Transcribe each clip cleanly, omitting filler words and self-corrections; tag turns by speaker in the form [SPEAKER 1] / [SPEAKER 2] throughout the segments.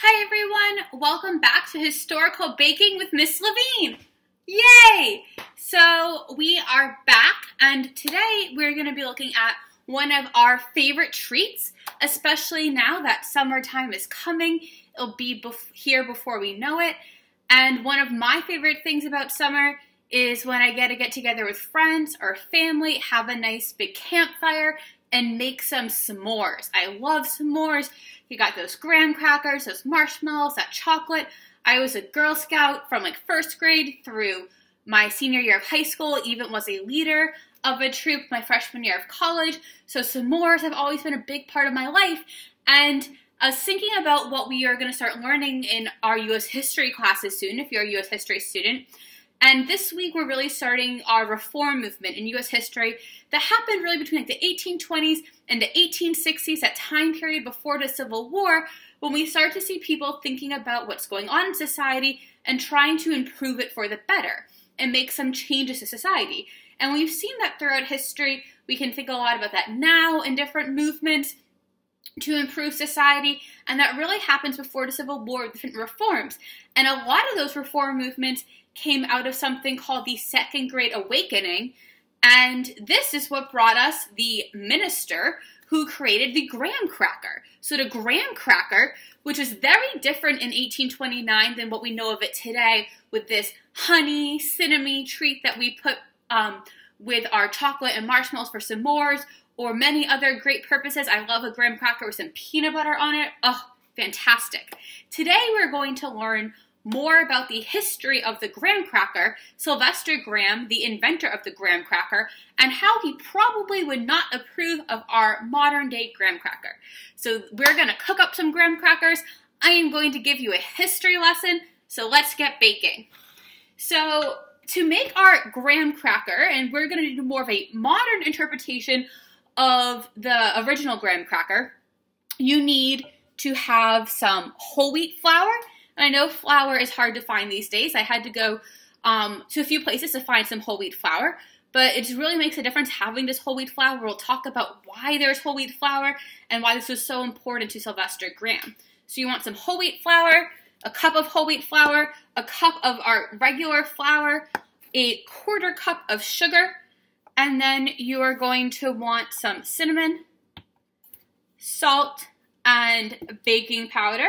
[SPEAKER 1] Hi everyone, welcome back to Historical Baking with Miss Levine. Yay! So we are back and today we're going to be looking at one of our favorite treats, especially now that summertime is coming. It'll be here before we know it. And one of my favorite things about summer is when I get together with friends or family, have a nice big campfire, and make some s'mores. I love s'mores. You got those graham crackers, those marshmallows, that chocolate. I was a Girl Scout from like first grade through my senior year of high school, even was a leader of a troop my freshman year of college. So s'mores have always been a big part of my life. And I was thinking about what we are going to start learning in our U.S. history classes soon, if you're a U.S. history student. And this week we're really starting our reform movement in U.S. history that happened really between like the 1820s and the 1860s, that time period before the Civil War, when we start to see people thinking about what's going on in society and trying to improve it for the better and make some changes to society. And we've seen that throughout history. We can think a lot about that now in different movements to improve society, and that really happens before the Civil War with different reforms. And a lot of those reform movements came out of something called the Second Great Awakening, and this is what brought us the minister who created the graham cracker. So the graham cracker, which was very different in 1829 than what we know of it today, with this honey, cinnamon treat that we put with our chocolate and marshmallows for s'mores, or many other great purposes. I love a graham cracker with some peanut butter on it. Oh, fantastic. Today we're going to learn more about the history of the graham cracker, Sylvester Graham, the inventor of the graham cracker, and how he probably would not approve of our modern day graham cracker. So we're going to cook up some graham crackers. I am going to give you a history lesson, so let's get baking. So to make our graham cracker, and we're going to do more of a modern interpretation of the original graham cracker, you need to have some whole wheat flour. And I know flour is hard to find these days. I had to go to a few places to find some whole wheat flour, but it really makes a difference having this whole wheat flour. We'll talk about why there's whole wheat flour and why this was so important to Sylvester Graham. So you want some whole wheat flour, a cup of whole wheat flour, a cup of our regular flour, a quarter cup of sugar, and then you are going to want some cinnamon, salt, and baking powder.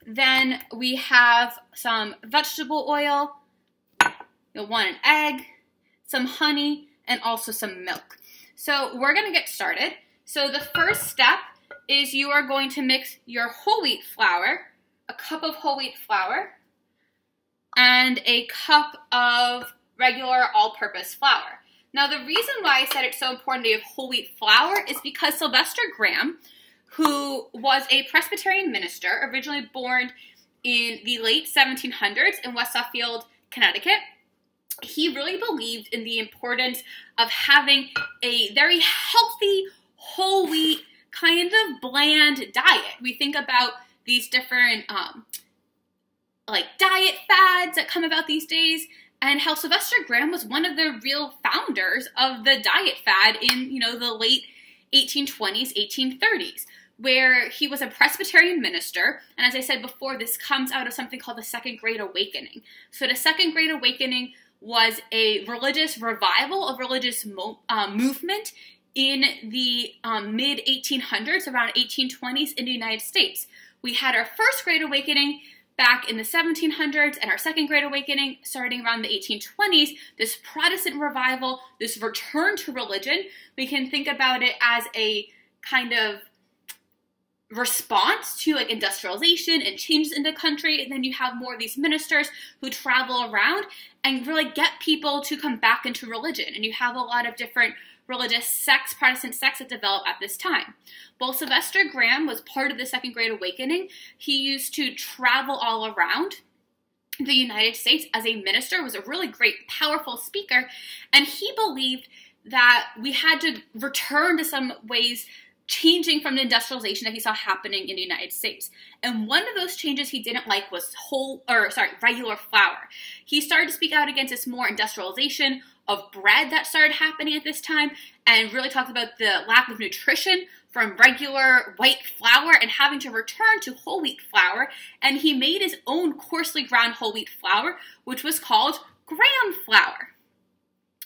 [SPEAKER 1] Then we have some vegetable oil, you'll want an egg, some honey, and also some milk. So we're going to get started. So the first step is you are going to mix your whole wheat flour, a cup of whole wheat flour, and a cup of regular all-purpose flour. Now the reason why I said it's so important to have whole wheat flour is because Sylvester Graham, who was a Presbyterian minister, originally born in the late 1700s in West Suffield, Connecticut. He really believed in the importance of having a very healthy, whole wheat, kind of bland diet. We think about these different like diet fads that come about these days, and how Sylvester Graham was one of the real founders of the diet fad in, the late 1820s, 1830s. Where he was a Presbyterian minister, and as I said before, this comes out of something called the Second Great Awakening. So the Second Great Awakening was a religious revival, a religious movement in the mid-1800s, around 1820s in the United States. We had our First Great Awakening back in the 1700s, and our Second Great Awakening starting around the 1820s, this Protestant revival, this return to religion. We can think about it as a kind of response to like industrialization and changes in the country, and then you have more of these ministers who travel around and really get people to come back into religion, and you have a lot of different religious sects, Protestant sects that develop at this time. Well, Sylvester Graham was part of the Second Great Awakening. He used to travel all around the United States as a minister, was a really great, powerful speaker, and he believed that we had to return to some ways changing from the industrialization that he saw happening in the United States. And one of those changes he didn't like was regular flour. He started to speak out against this more industrialization of bread that started happening at this time, and really talked about the lack of nutrition from regular white flour and having to return to whole wheat flour, and he made his own coarsely ground whole wheat flour, which was called graham flour.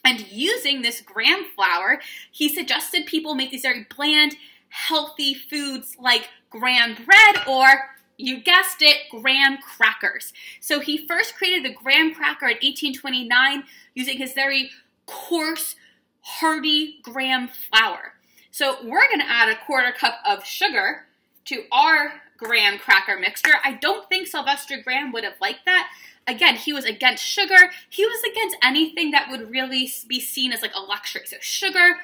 [SPEAKER 1] And using this graham flour, he suggested people make these very bland, healthy foods like graham bread, or, you guessed it, graham crackers. So he first created the graham cracker in 1829 using his very coarse, hearty graham flour. So we're going to add a 1/4 cup of sugar to our graham cracker mixture. I don't think Sylvester Graham would have liked that. Again, he was against sugar. He was against anything that would really be seen as like a luxury. So sugar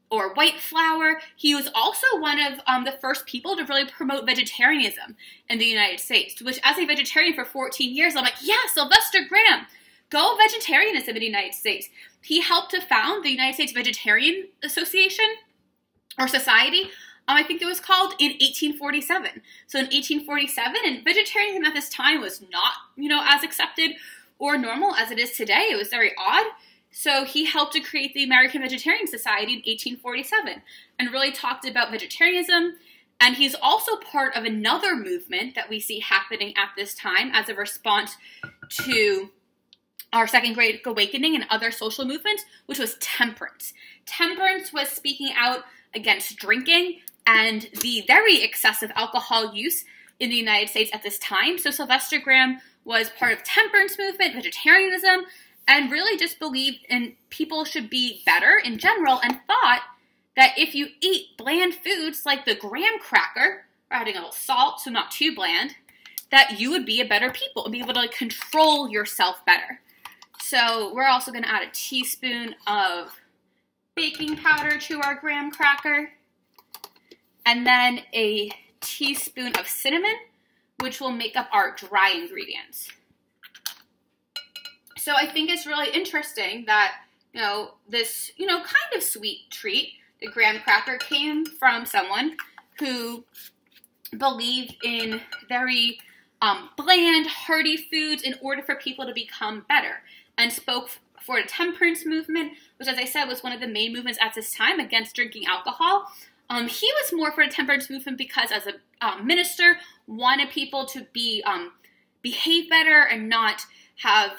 [SPEAKER 1] or white flour. He was also one of the first people to really promote vegetarianism in the United States, which as a vegetarian for 14 years, I'm like, yeah, Sylvester Graham, go vegetarianism in the United States. He helped to found the United States Vegetarian Association or Society, I think it was called, in 1847. So in 1847, and vegetarianism at this time was not, as accepted or normal as it is today. It was very odd. So he helped to create the American Vegetarian Society in 1847 and really talked about vegetarianism. And he's also part of another movement that we see happening at this time as a response to our Second Great Awakening and other social movements, which was temperance. Temperance was speaking out against drinking and the very excessive alcohol use in the United States at this time. So Sylvester Graham was part of temperance movement, vegetarianism, and really just believed in people should be better in general, and thought that if you eat bland foods like the graham cracker, or adding a little salt so not too bland, that you would be a better people and be able to control yourself better. So we're also going to add a teaspoon of baking powder to our graham cracker, and then a teaspoon of cinnamon, which will make up our dry ingredients. So I think it's really interesting that, this, kind of sweet treat, the graham cracker, came from someone who believed in very bland, hearty foods in order for people to become better, and spoke for the temperance movement, which, as I said, was one of the main movements at this time against drinking alcohol. He was more for the temperance movement because, as a minister, wanted people to be behave better and not have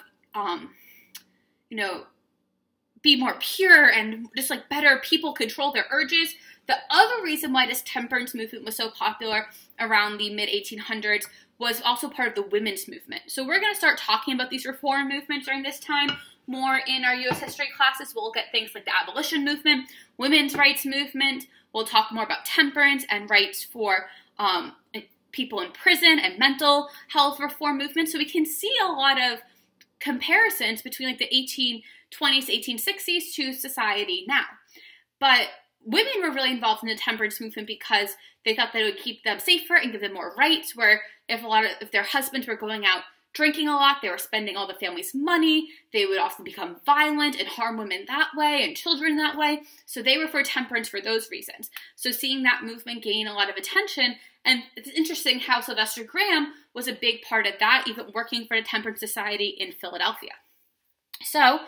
[SPEAKER 1] be more pure and just like better people control their urges. The other reason why this temperance movement was so popular around the mid-1800s was also part of the women's movement. So we're going to start talking about these reform movements during this time more in our U.S. history classes. We'll look at things like the abolition movement, women's rights movement. We'll talk more about temperance and rights for people in prison and mental health reform movements. So we can see a lot of comparisons between like the 1820s to 1860s to society now. But women were really involved in the temperance movement because they thought that it would keep them safer and give them more rights, where if their husbands were going out drinking a lot, they were spending all the family's money, they would often become violent and harm women that way and children that way. So they were for temperance for those reasons. So seeing that movement gain a lot of attention, and it's interesting how Sylvester Graham was a big part of that, even working for the Temperance Society in Philadelphia. So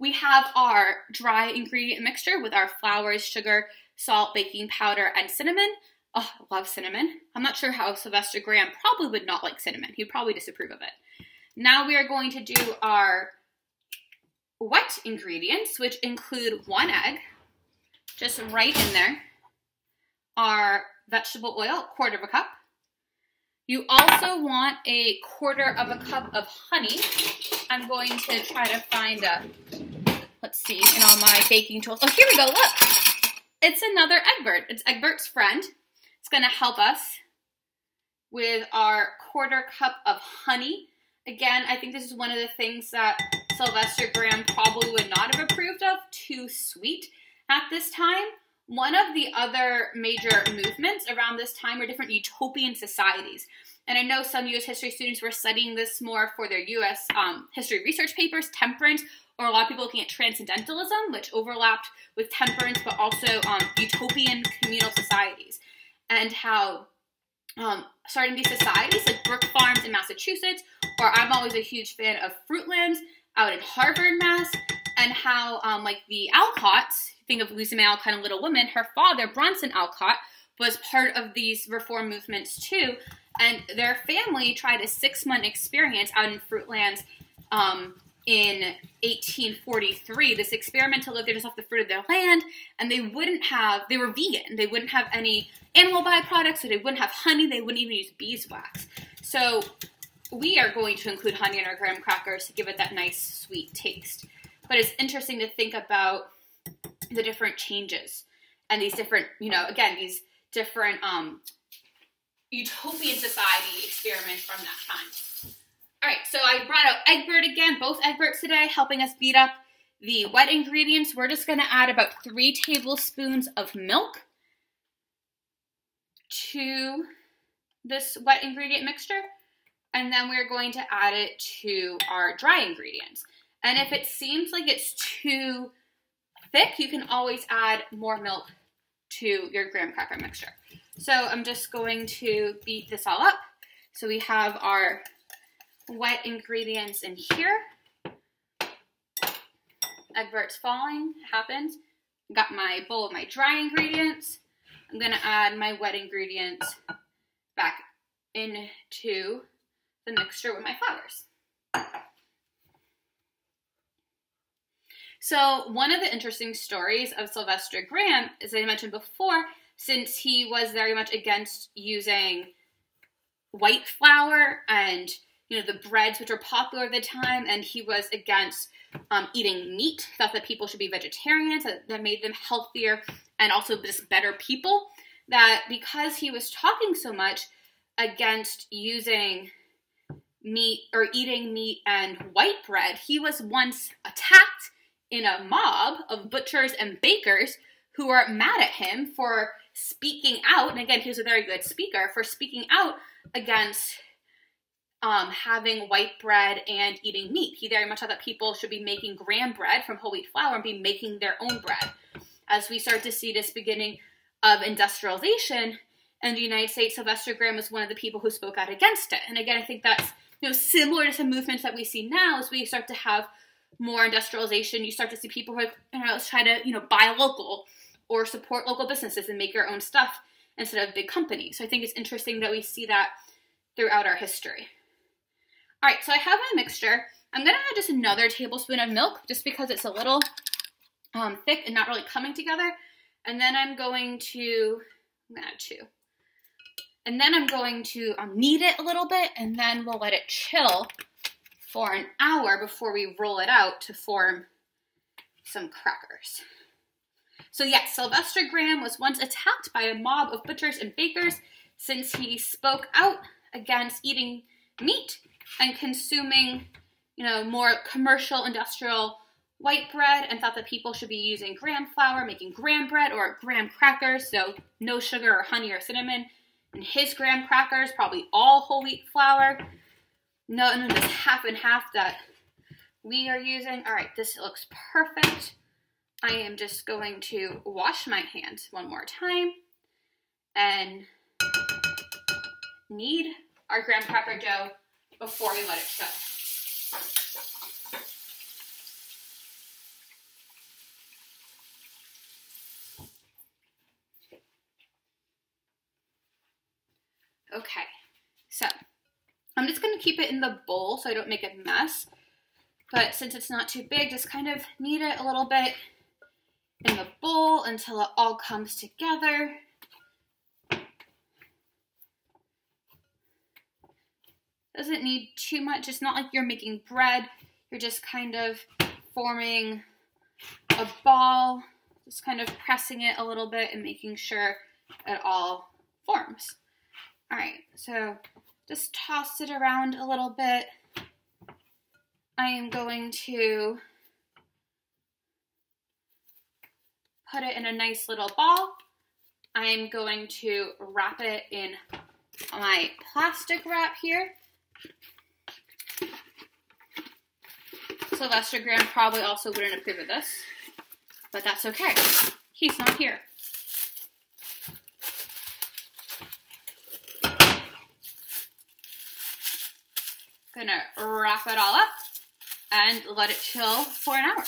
[SPEAKER 1] we have our dry ingredient mixture with our flours, sugar, salt, baking powder, and cinnamon. Oh, I love cinnamon. I'm not sure how Sylvester Graham probably would not like cinnamon. He'd probably disapprove of it. Now we are going to do our wet ingredients, which include 1 egg, just right in there. Our vegetable oil, 1/4 cup. You also want a 1/4 cup of honey. I'm going to try to find let's see, in all my baking tools. Oh, here we go, look! It's another Egbert. It's Egbert's friend. It's going to help us with our 1/4 cup of honey. Again, I think this is one of the things that Sylvester Graham probably would not have approved of, too sweet at this time. One of the other major movements around this time were different utopian societies. And I know some U.S. history students were studying this more for their U.S. History research papers, temperance, or a lot of people looking at transcendentalism, which overlapped with temperance, but also utopian communal societies. And how starting these societies, like Brook Farms in Massachusetts, or I'm always a huge fan of Fruitlands out in Harvard, Mass., and how like the Alcotts, think of Lucy May Alcott and Little Women, her father, Bronson Alcott, was part of these reform movements too, and their family tried a 6-month experience out in Fruitlands in 1843. This experiment to live there just off the fruit of their land, and they were vegan. They wouldn't have any animal byproducts, so they wouldn't have honey, they wouldn't even use beeswax. So we are going to include honey in our graham crackers to give it that nice, sweet taste. But it's interesting to think about the different changes and these different, again, these different utopian society experiments from that time. All right, so I brought out Egbert again, both Egberts today, helping us beat up the wet ingredients. We're just going to add about 3 tablespoons of milk to this wet ingredient mixture, and then we're going to add it to our dry ingredients. And if it seems like it's too thick, you can always add more milk to your graham cracker mixture. So I'm just going to beat this all up. So we have our wet ingredients in here. Egbert's falling, happens. Got my bowl of my dry ingredients. I'm gonna add my wet ingredients back into the mixture with my flours. So one of the interesting stories of Sylvester Graham, as I mentioned before, since he was very much against using white flour and the breads which were popular at the time, and he was against eating meat, thought that people should be vegetarians, that made them healthier and also just better people, that because he was talking so much against using meat or eating meat and white bread, he was once attacked in a mob of butchers and bakers who were mad at him for speaking out, and again, he was a very good speaker, for speaking out against having white bread and eating meat. He very much thought that people should be making graham bread from whole wheat flour and be making their own bread. As we start to see this beginning of industrialization in the United States, Sylvester Graham was one of the people who spoke out against it. And again, I think that's similar to some movements that we see now as we start to have more industrialization. You start to see people who try to buy local or support local businesses and make your own stuff instead of big companies. So I think it's interesting that we see that throughout our history. All right, so I have my mixture. I'm gonna add just another tablespoon of milk just because it's a little thick and not really coming together. And then I'm gonna add 2. And then I'm going to knead it a little bit, and then we'll let it chill for an hour before we roll it out to form some crackers. So yes, Sylvester Graham was once attacked by a mob of butchers and bakers since he spoke out against eating meat and consuming, more commercial, industrial white bread, and thought that people should be using graham flour, making graham bread or graham crackers, so no sugar or honey or cinnamon. And his graham crackers, probably all whole wheat flour. None of this half and half that we are using. All right, this looks perfect. I am just going to wash my hands one more time and knead our graham cracker dough before we let it chill. Okay, so I'm just going to keep it in the bowl so I don't make a mess. But since it's not too big, just kind of knead it a little bit in the bowl until it all comes together. Doesn't need too much. It's not like you're making bread. You're just kind of forming a ball, just kind of pressing it a little bit and making sure it all forms. All right, so just toss it around a little bit. I am going to put it in a nice little ball. I am going to wrap it in my plastic wrap here. Sylvester Graham probably also wouldn't approve of this, but that's okay. He's not here. Gonna wrap it all up and let it chill for an hour.